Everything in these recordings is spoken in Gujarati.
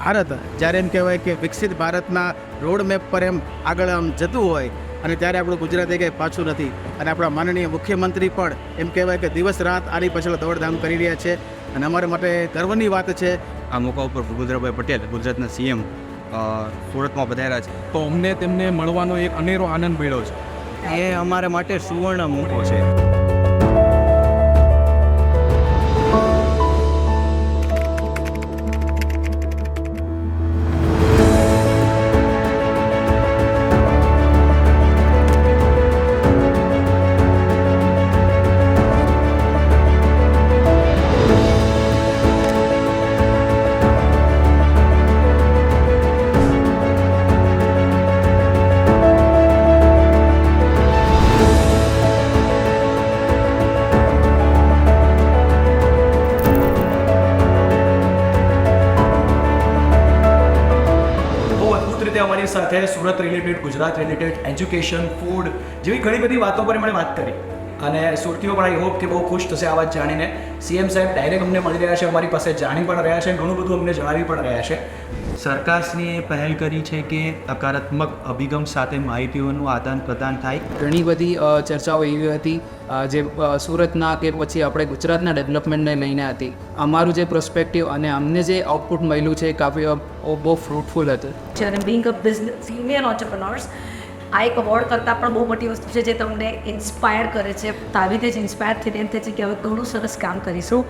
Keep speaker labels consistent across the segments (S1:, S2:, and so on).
S1: ભારત જ્યારે એમ કહેવાય કે વિકસિત ભારતના રોડ મેપ પર એમ આગળ આમ જતું હોય અને ત્યારે આપણું ગુજરાત એ કંઈ પાછું નથી અને આપણા માનનીય મુખ્યમંત્રી પણ એમ કહેવાય કે દિવસ રાત આની પાછળ દોડધામ કરી રહ્યા છે અને અમારા માટે ગર્વની વાત છે.
S2: આ મોકા ઉપર ભૂપેન્દ્રભાઈ પટેલ ગુજરાતના સીએમ સુરતમાં પધાર્યા છે,
S3: તો અમને તેમને મળવાનો એક અનેરો આનંદ મળ્યો છે.
S2: એ અમારા માટે સુવર્ણ મોકો છે.
S4: અમારી સાથે Surat related, Gujarat related, education, food જેવી ઘણી બધી વાતો પર એમણે વાત કરી અને સુરતીઓ પણ આઈ હોપ કે બહુ ખુશ થશે આ વાત જાણીને. સીએમ સાહેબ ડાયરેક્ટ અમને મળી રહ્યા છે, અમારી પાસે જાણી પણ રહ્યા છે, ઘણું બધું અમને જણાવી પણ રહ્યા છે.
S5: સરકારશ્રીએ પહેલ કરી છે કે હકારાત્મક અભિગમ સાથે માહિતીઓનું આદાન પ્રદાન થાય.
S6: ઘણી બધી ચર્ચાઓ એવી હતી જે સુરતના કે પછી આપણે ગુજરાતના ડેવલપમેન્ટને લઈને હતી. અમારું જે પ્રોસ્પેક્ટિવ અને અમને જે આઉટપુટ મળ્યું છે એ કાફી બહુ ફ્રૂટફુલ હતું.
S7: જ્યારે બિંગ અ બિઝનેસ ફિમેલ ઓન્ટરપ્રનર્સ આ એક અવોર્ડ કરતાં પણ બહુ મોટી વસ્તુ છે જે તમને ઇન્સ્પાયર કરે છે. તો આવી રીતે જ ઇન્સ્પાયર થઈને એમ થાય છે કે હવે ઘણું સરસ કામ કરીશું.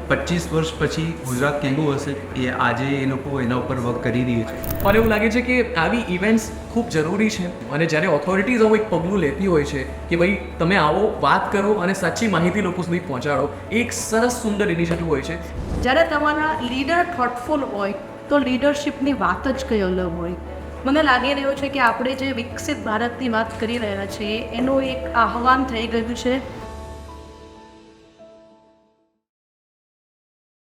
S5: 25 વર્ષ પછી ગુજરાત કેવું હશે એ આજે એ લોકો એના ઉપર વર્ક કરી રહી છે.
S4: મને એવું લાગે છે કે આવી ઇવેન્ટ્સ ખૂબ જરૂરી છે અને જ્યારે ઓથોરિટીઝ આવું એક પગલું લેતી હોય છે કે ભાઈ તમે આવો, વાત કરો અને સાચી માહિતી લોકો સુધી પહોંચાડો, એક સરસ સુંદર ઇનિશિયેટિવ હોય છે.
S8: જ્યારે તમારા લીડર થોટફુલ હોય તો લીડરશિપની વાત જ કંઈ અલગ હોય. મને લાગી રહ્યું છે કે આપણે જે વિકસિત ભારતની વાત કરી રહ્યા છીએ એનું એક આહ્વાન થઈ ગયું છે